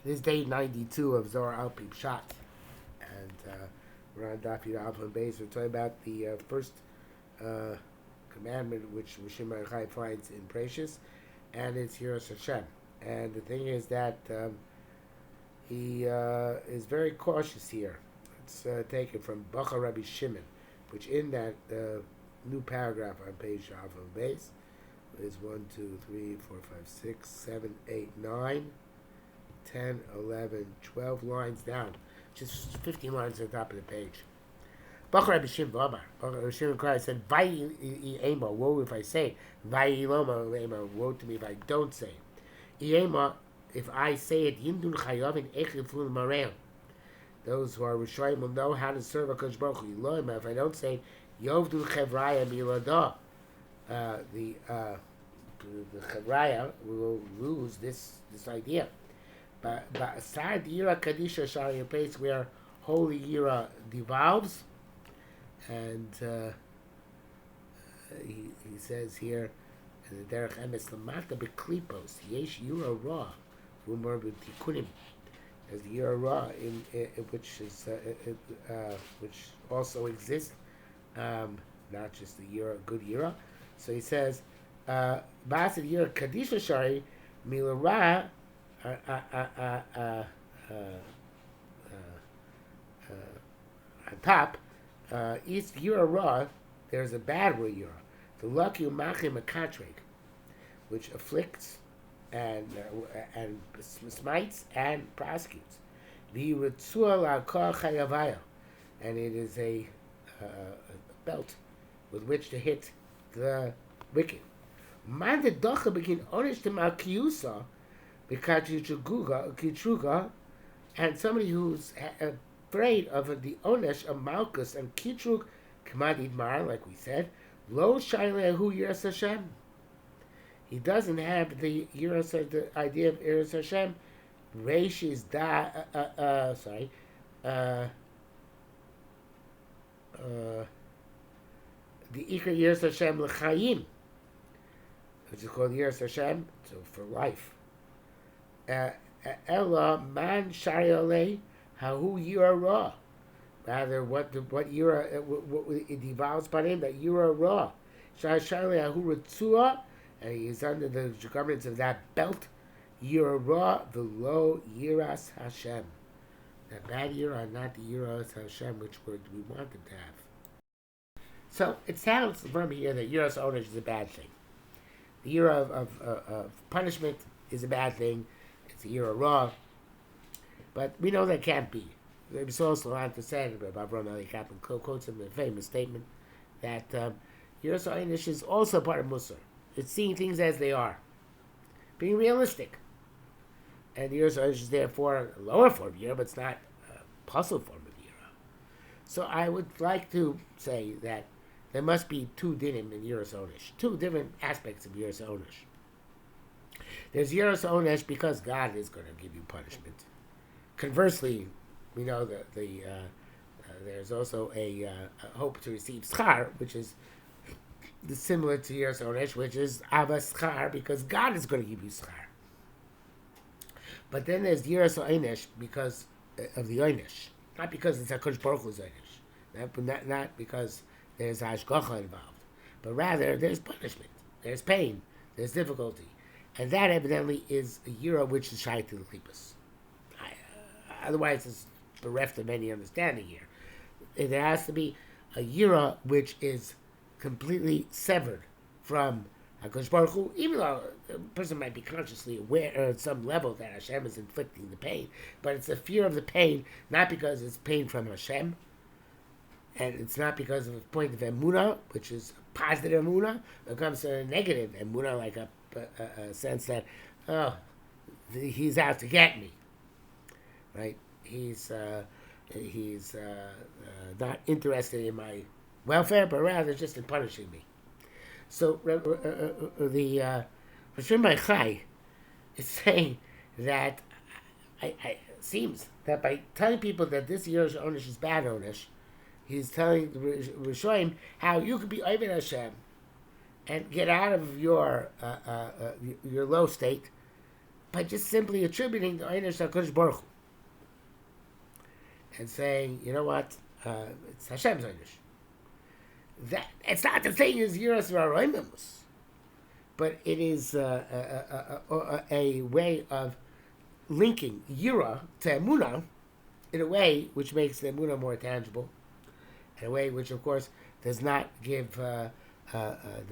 This is day 92 of Zohar al Pshat, and we're on Daf Yirah Alpha and Beis. We're talking about the first uh, commandment which Shimon Chai finds in Precious, and it's Yirah Hashem. And the thing is that he is very cautious here. It's taken from Bacha Rabbi Shimon, which in that new paragraph on page Alpha and Beis is 1, 2, 3, 4, 5, 6, 7, 8, 9. 10, 11, 12 lines down, just 15 lines on the top of the page. Bachar Rabbi Shimon Christ said, "Vai ema, woe if I say, vai loma ema, woe to me if I don't say. Ema, if I say it, yindun chayavin echifun marel. Those who are Rishayim will know how to serve a Kodesh Baruch Hu. Loma, if I don't say, yovdu chevraya milada, the chevraya will lose this idea." But Sard Yirah Kadisha Shari, a place where holy Yirah devolves, and he says here in the Derech Emes Lamata Beklipos Yesh Yirah Ra V'umar B'tikunim. There's the Yirah Ra in which is which also exists, not just the Yirah, good Yirah. So he says, Ba'asad Yirah Kadisha Shari Mila Ra. On top, East Yirah, there's a bad word Yirah. The lucky Umachim Akatreg, which afflicts and smites and prosecutes. The Ritzua La'kar Chayavaya, and it is a belt with which to hit the wicked. Man the Docha begin Onish to Malkiusa. And somebody who's afraid of the onesh of Malchus and Kitrug Kmadid Mar, like we said, Lo Shailehu Yiras Hashem. He doesn't have the idea of Yiras Hashem. Reish is the Ikar Yiras Hashem L'chaim, which is called Yiras Hashem, so for life. Ella man shariale hahu Yirah. Rather, what Yirah it devolves upon him, that Yirah Ra. Shariale hahu Ritzua, and he is under the governance of that belt. Yirah Ra v'lo Yiras Hashem. That bad Yirah, not the Yiras Hashem, which we wanted to have. So it sounds from here that Yiras Onesh is a bad thing. The Yirah of punishment is a bad thing. It's a Yirah Ra, but we know that can't be. There's also on to say, Rabbi Ali Kaplan quotes him a famous statement that Yiras Onesh is also part of Musar. It's seeing things as they are, being realistic. And Yiras Onesh is therefore a lower form of Yirah, but it's not a puzzle form of Yirah. So I would like to say that there must be two dinim in Yiras Onesh, two different aspects of Yiras Onesh. There's Yiras Onesh because God is going to give you punishment. Conversely, we know that there's also a hope to receive schar, which is similar to Yiras Onesh, which is Avas schar, because God is going to give you schar. But then there's Yiras Onesh because of the Onesh, not because it's HaKadosh Baruch Hu's Onesh, not because there's Hashgacha involved, but rather there's punishment, there's pain, there's difficulty. And that evidently is a Yirah which is shy to the Klippus. Otherwise, it's bereft of any understanding here. There has to be a Yirah which is completely severed from HaKadosh Baruch Hu, even though a person might be consciously aware at some level that Hashem is inflicting the pain, but it's a fear of the pain, not because it's pain from Hashem, and it's not because of a point of emunah, which is positive emunah. It comes to a negative emunah, like a sense that, he's out to get me, right? He's not interested in my welfare, but rather just in punishing me. So the Rishon Chai is saying that it seems that by telling people that this Yirah Onesh is bad Onesh, he's telling the Rishonim how you could be Oved Hashem and get out of your low state by just simply attributing the Einish to HaKadosh Baruch Hu and saying, you know what, it's Hashem's Einish. That it's not the thing as Yiras V'Aroimimus, but it is a way of linking Yirah to Emunah in a way which makes the Emunah more tangible, in a way which, of course, does not give the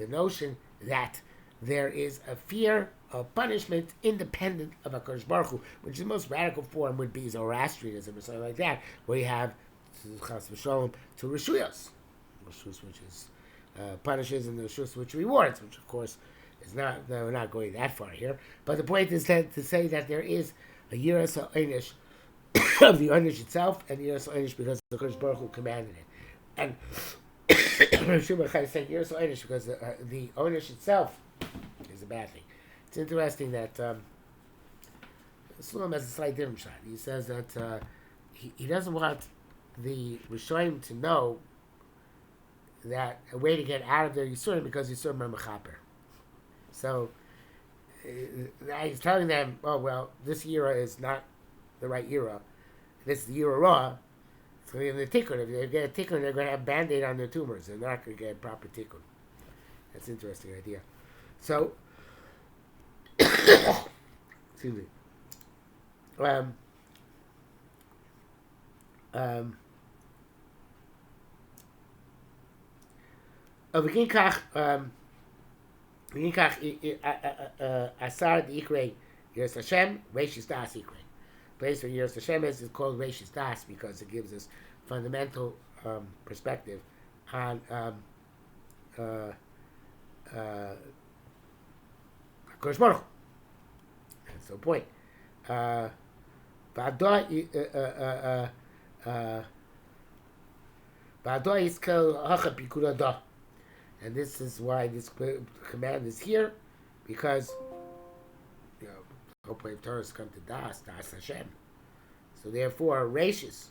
notion that there is a fear of punishment independent of HaKadosh Baruch Hu, which the most radical form would be Zoroastrianism or something like that, where you have Chas v'Sholom to Rishuyos, Rishus which is punishes and the Rishus which rewards, which of course is not, no, we're not going that far here, but the point is that to say that there is a Yiras HaEinish of the Einish itself and Yiras HaEinish because the HaKadosh Baruch Hu commanded it. And Shimon Chai is saying Yiras HaEinish because the Einish itself is a bad thing. It's interesting that Shlomo has a slight different shot. He says that he doesn't want the Rishonim to know that a way to get out of their Yisurim because Yisurim are Mechaper. So he's telling them, oh, well, this Yirah is not the right Yirah. This is the Yirah Raw. So in the Tikkun, if they get a Tikkun, they're going to have Band-Aid on their tumors. They're not going to get a proper Tikkun. That's an interesting idea. So, excuse me. Asar Ikrei Yiras Hashem, Reishis Das Ikrei. Place where Yiras Hashem is called Reishis Das because it gives us fundamental perspective on Kodesh Baruch Hu. That's the point. And this is why this command is here, because the whole point of Torah is come to Das Hashem. So therefore, Reishis,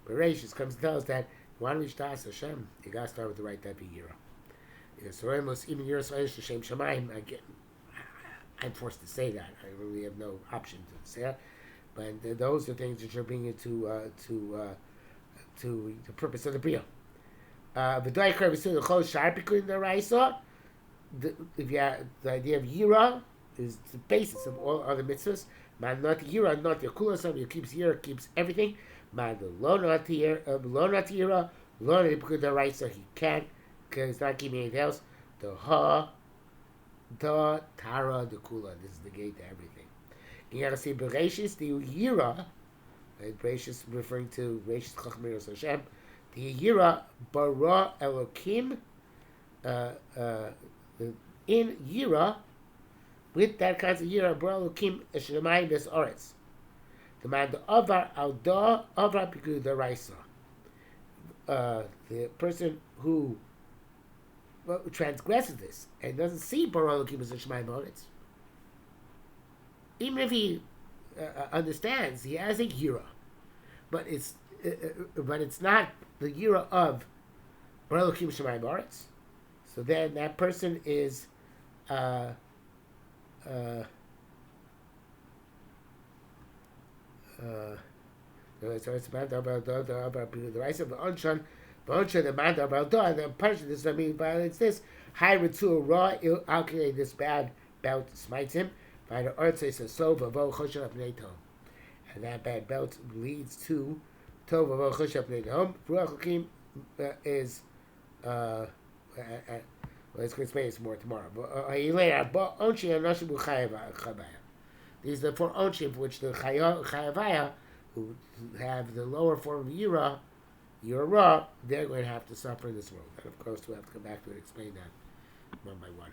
but Reishis comes to tell us that you want to reach Das Hashem, you got to start with the right type of Yirah. Even Yiras Einish Shem Shamayim, again, I'm forced to say that. I really have no option to say that. But those are things that you're bringing to the purpose of the Bria. If you have the idea of Yirah is the basis of all other mitzvahs. Man not Yirah, not Yakula, somebody who keeps Yirah, keeps everything. Man the lo not Yirah, lo not the Raisa, he can't, because he's not keeping anything else. The Tara, the Kula, this is the gate to everything. You gotta see Bereshis, the Yirah, Bereshis referring to Bereshis Chacham Yiras Hashem. The Yirah bara Elokim, in Yirah, with that kind of Yirah bara Elokim Eshemayim Bes Oretz. The man the Avar Alda Avar Pikud the Raisa. The person who transgresses this and doesn't see bara Elokim as Eshemayim Oretz, even if he understands, he has a Yirah, but it's not the Yirah of Bara Elokim Shemayim Ba'aretz. So then that person is so it's about the rice of the Anshan, the man about and the punishment. This doesn't mean violates this. High Ritu Ra Il Alkane, this bad belt smites him. By the earth says so Vavo Choshav Neto, and that bad belt leads to Tov Vavo Choshav Neto. Ruach Hakim is well, it's going to explain this more tomorrow. But these are the four onshim for which the Chayavaya, who have the lower form of Yirah, Yirah, they're going to have to suffer in this world. And of course, we'll have to come back to it and explain that one by one.